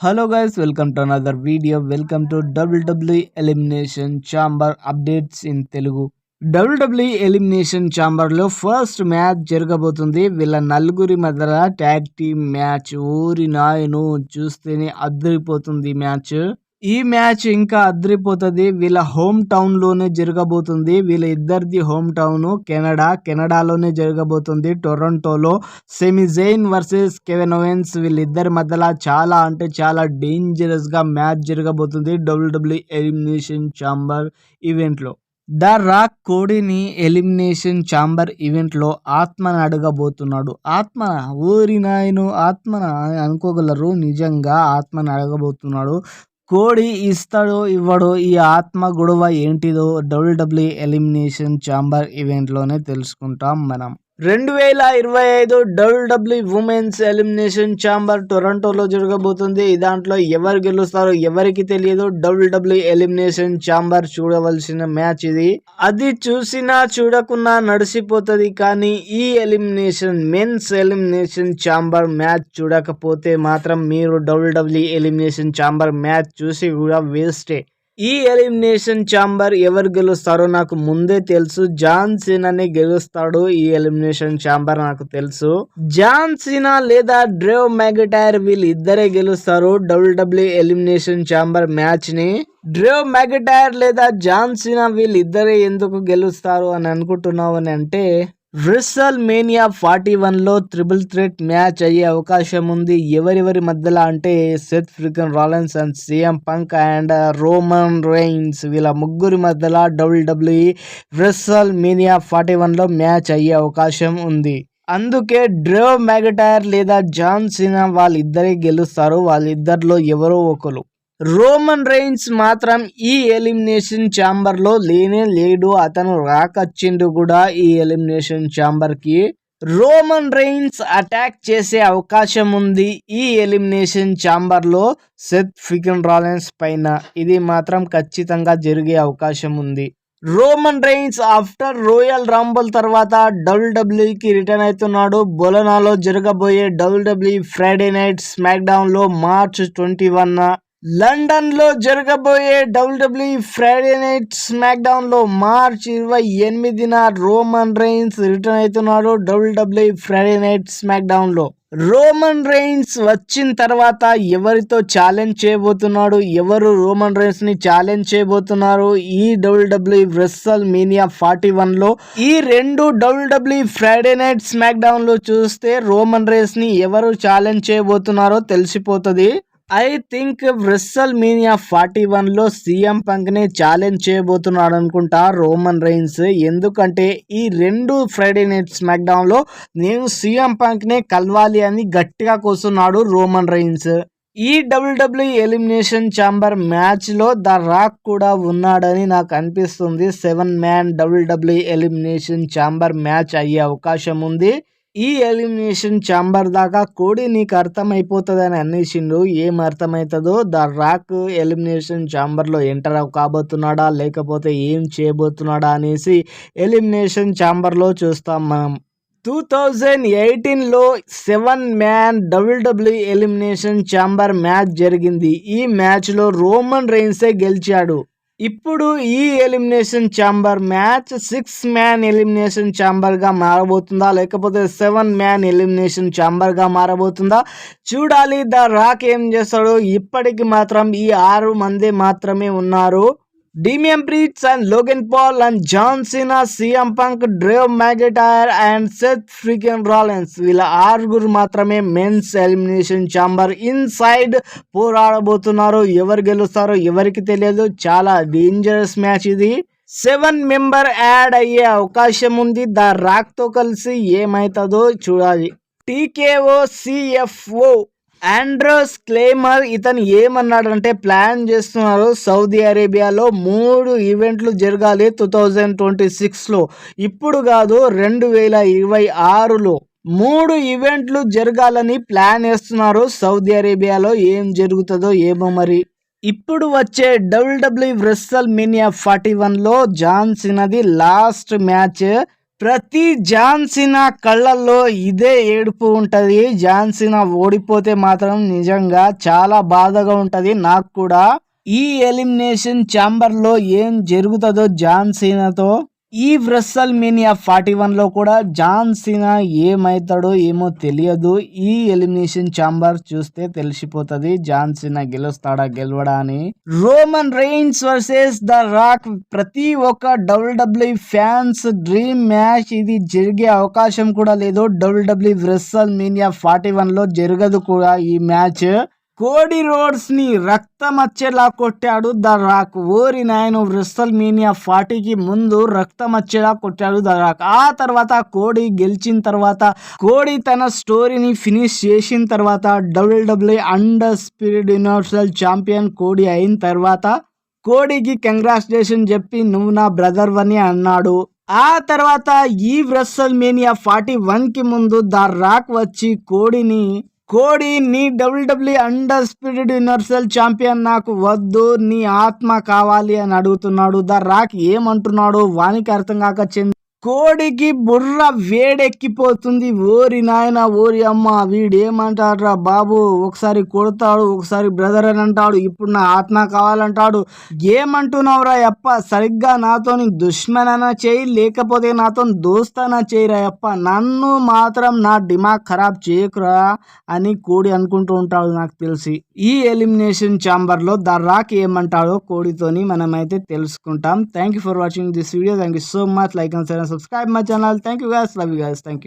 Hello guys, welcome to another video. Welcome to WWE Elimination Chamber updates in Telugu. WWE elimination chamber లో first match జరగబోతుంది. వీళ్ళ నలుగురి మధ్య tag team match. ఊరి నాయను చూస్తేనే అదిరిపోతుంది మ్యాచ్. ఈ మ్యాచ్ ఇంకా అదిరిపోతుంది. వీళ్ళ హోమ్ టౌన్ లోనే జరగబోతుంది. వీళ్ళ ఇద్దరిది హోమ్ టౌన్ కెనడాలోనే జరగబోతుంది. టొరంటోలో Sami Zayn versus Kevin Owens వీళ్ళిద్దరి మధ్యలో చాలా అంటే చాలా డేంజరస్ గా మ్యాచ్ జరగబోతుంది WWE ఎలిమినేషన్ ఛాంబర్ ఈవెంట్ లో. ద రాక్ కోడిని ఎలిమినేషన్ ఛాంబర్ ఈవెంట్ లో ఆత్మని అడగబోతున్నాడు. ఆత్మ ఊరి నాయను ఆత్మన అనుకోగలరు. నిజంగా ఆత్మని అడగబోతున్నాడు. కోడి ఇస్తాడో ఇవ్వడో ఈ ఆత్మ గొడవ ఏంటిదో WWE ఎలిమినేషన్ ఛాంబర్ ఈవెంట్ లోనే తెలుసుకుంటాం మనం. 2025 WWE ఉమెన్స్ ఎలిమినేషన్ ఛాంబర్ టొరంటోలో జరగబోతుంది. దాంట్లో ఎవరు గెలుస్తారో ఎవరికి తెలియదు. WWE ఎలిమినేషన్ ఛాంబర్ చూడవలసిన మ్యాచ్ ఇది. అది చూసినా చూడకున్నా నడిచిపోతుంది. కానీ ఈ elimination men's elimination chamber match చూడకపోతే మాత్రం మీరు WWE ఎలిమినేషన్ ఛాంబర్ మ్యాచ్ చూసి కూడా వేస్టే. ఈ ఎలిమినేషన్ ఛాంబర్ ఎవరు గెలుస్తారో నాకు ముందే తెలుసు. జాన్ సీనానే గెలుస్తాడు. ఈ ఎలిమినేషన్ ఛాంబర్ నాకు తెలుసు. జాన్ సీనా లేదా డ్రేవ్ మ్యాగటైర్ వీళ్ళు ఇద్దరే గెలుస్తారు WWE ఎలిమినేషన్ ఛాంబర్ మ్యాచ్ ని. డ్రేవ్ మ్యాగటైర్ లేదా జాన్ సీనా వీళ్ళు ఇద్దరే ఎందుకు గెలుస్తారు అని అనుకుంటున్నావు అని అంటే, రెసల్ మేనియా 41 లో ట్రిపుల్ థ్రెట్ మ్యాచ్ అయ్యే అవకాశం ఉంది. ఎవరెవరి మధ్యలో అంటే Seth Freakin Rollins and CM Punk and Roman Reigns వీళ్ళ ముగ్గురి మధ్యలో WWE రెసల్ మేనియా 41 లో మ్యాచ్ అయ్యే అవకాశం ఉంది. అందుకే డ్రేవ్ మ్యాగటైర్ లేదా జాన్ సీనా వాళ్ళిద్దరే గెలుస్తారు. వాళ్ళిద్దరిలో ఎవరో ఒకరు. రోమన్ రైన్స్ మాత్రం ఈ ఎలిమినేషన్ ఛాంబర్ లో లేనే లేడు. అతను రాకొచ్చిండు కూడా ఈ ఎలిమినేషన్ ఛాంబర్ కి. రోమన్ రైన్స్ అటాక్ చేసే అవకాశం ఉంది ఈ ఎలిమినేషన్ ఛాంబర్ లో సెత్ ఫ్రీకెన్ రాలిన్స్ పైన. ఇది మాత్రం ఖచ్చితంగా జరిగే అవకాశం ఉంది. Roman Reigns after Royal Rumble తర్వాత WWE కి రిటర్న్ అవుతున్నాడు. బొలనాలో జరగబోయే WWE Friday night SmackDown లో మార్చ్ 21, లండన్ లో జరగబోయే WWE Friday night SmackDown లో మార్చ్ 28న రోమన్ రైన్స్ రిటర్న్ అవుతున్నాడు WWE Friday night SmackDown లో. రోమన్ రైన్స్ వచ్చిన తర్వాత ఎవరితో ఛాలెంజ్ చేయబోతున్నాడు, ఎవరు రోమన్ రైన్స్ ని ఛాలెంజ్ చేయబోతున్నారు ఈ WWE రెసల్ మేనియా 41 లో. ఈ రెండు WWE Friday night SmackDown లో చూస్తే రోమన్ రైన్స్ ని ఎవరు ఛాలెంజ్ చేయబోతున్నారో తెలిసిపోతుంది. ఐ థింక్ రెసల్ మేనియా 41 లో CM పంక్ ని ఛాలెంజ్ చేయబోతున్నాడు అనుకుంటా రోమన్ రైన్స్. ఎందుకంటే ఈ రెండు ఫ్రైడే నైట్ స్మాక్ డౌన్ లో నేను CM పంక్ నే కలవాలి అని గట్టిగా కూర్చున్నాడు రోమన్ రైన్స్. ఈ WWE ఎలిమినేషన్ ఛాంబర్ మ్యాచ్ లో ద రాక్ కూడా ఉన్నాడని నాకు అనిపిస్తుంది. 7 man WWE elimination chamber match అయ్యే అవకాశం ఉంది. ఈ ఎలిమినేషన్ ఛాంబర్ దాకా కోడి నీకు అర్థమైపోతుందని అనేసిండు. ఏం అర్థమవుతుందో ద రాక్ ఎలిమినేషన్ ఛాంబర్ లో ఎంటర్ కాబోతున్నాడా లేకపోతే ఏం చేయబోతున్నాడా అనేసి ఎలిమినేషన్ ఛాంబర్ లో చూస్తాం మనం. 2018 లో 7 man WWE elimination chamber match జరిగింది. ఈ మ్యాచ్ లో రోమన్ రైన్సే గెలిచాడు. ఇప్పుడు ఈ elimination chamber match 6 man elimination chamber గా మారబోతుందా లేకపోతే 7 man ఎలిమినేషన్ ఛాంబర్ గా మారబోతుందా చూడాలి. ద రాక్ ఏం చేస్తాడు. ఇప్పటికి మాత్రం ఈ 6 మంది మాత్రమే ఉన్నారు. Damian Priest and Logan Paul and John Cena, CM Punk, Drew McIntyre and Seth Freakin Rollins వీళ్ళ 6 మాత్రమే మెన్స్ ఎలిమినేషన్ ఛాంబర్ ఇన్సైడ్ పోరాడబోతున్నారు. ఎవరు గెలుస్తారో ఎవరికి తెలియదు. చాలా డేంజరస్ మ్యాచ్ ఇది. 7 మెంబర్ యాడ్ అయ్యే అవకాశం ఉంది ద రాక్ తో కలిసి. ఏమైతుందో చూడాలి. TKO CFO ఆండ్రోస్ క్లేమర్ ఇతను ఏమన్నాడంటే ప్లాన్ చేస్తున్నారు సౌదీ అరేబియాలో 3 ఈవెంట్లు జరగాలి 2026 లో. ఇప్పుడు కాదు 2026లో 3 ఈవెంట్లు జరగాలని ప్లాన్ చేస్తున్నారు సౌదీ అరేబియాలో. ఏం జరుగుతుందో ఏమో మరి. ఇప్పుడు వచ్చే WWE రెసల్ మేనియా 41 లో జాన్ సీనాది లాస్ట్ మ్యాచ్. ప్రతి జాన్ సీనా కళ్ళల్లో ఇదే ఏడుపు ఉంటది. జాన్ సీనా ఓడిపోతే మాత్రం నిజంగా చాలా బాధగా ఉంటది నాకు కూడా. ఈ ఎలిమినేషన్ ఛాంబర్ లో ఏం జరుగుతుందో జాన్ సీనాతో, ఈ వ్రెస్సల్ మీనియా 41 లో కూడా జాన్ సీనా ఏమైతాడో ఏమో తెలియదు. ఈ ఎలిమినేషన్ ఛాంబర్ చూస్తే తెలిసిపోతుంది జాన్ సీనా గెలుస్తాడా గెలవడా అని. Roman rains versus the rock ప్రతి ఒక్క WWE ఫ్యాన్స్ డ్రీమ్ మ్యాచ్. ఇది జరిగే అవకాశం కూడా లేదు. WWE వ్రెస్సల్ మీనియా 41 లో జరగదు కూడా ఈ మ్యాచ్. కోడీ రోడ్స్ ని రక్తం వచ్చేలా కొట్టాడు ద రాక్. ఓరి నాయన, వ్రెస్సల్ మీనియా 40కి ముందు రక్తం వచ్చేలా కొట్టాడు ద రాక్. ఆ తర్వాత కోడీ గెలిచిన తర్వాత, కోడీ తన స్టోరీని ఫినిష్ చేసిన తర్వాత, WWE అండర్స్పిరిడ్ యూనివర్సల్ ఛాంపియన్ కోడీ అయిన తర్వాత కోడీకి కంగ్రాచులేషన్ చెప్పి నువ్వు నా బ్రదర్ అని అన్నాడు. ఆ తర్వాత ఈ వ్రెస్సల్ మీనియా 41కి ముందు ద రాక్ వచ్చి కోడీ నీ WWE అండర్స్పిరిడ్ యూనివర్సల్ ఛాంపియన్ నాకు వద్దు, నీ ఆత్మ కావాలి అని అడుగుతున్నాడు. ద రాక్ ఏమంటున్నాడు వానికి అర్థం కాక కోడికి బుర్ర వేడెక్కిపోతుంది. ఓరి నాయన, ఓరి అమ్మ, వీడేమంటాడ్రా బాబు, ఒకసారి కొడతాడు, ఒకసారి బ్రదర్ అని అంటాడు, ఇప్పుడు నా ఆత్మ కావాలంటాడు. ఏమంటున్నావురా యప్ప, సరిగ్గా నాతోని దుష్మనైనా చేయి, లేకపోతే నాతో దోస్తానా చేయరా యప్ప, నన్ను మాత్రం నా డిమాగ్ ఖరాబ్ చేయకురా అని కోడి అనుకుంటూ ఉంటాడు నాకు తెలిసి. ఈ ఎలిమినేషన్ ఛాంబర్ లో ద రాక్ ఏమంటాడో కోడితోని మనమైతే తెలుసుకుంటాం. Thank you for watching this video. Thank you so much. Like and share and subscribe my channel. Thank you guys. Love you guys. Thank you.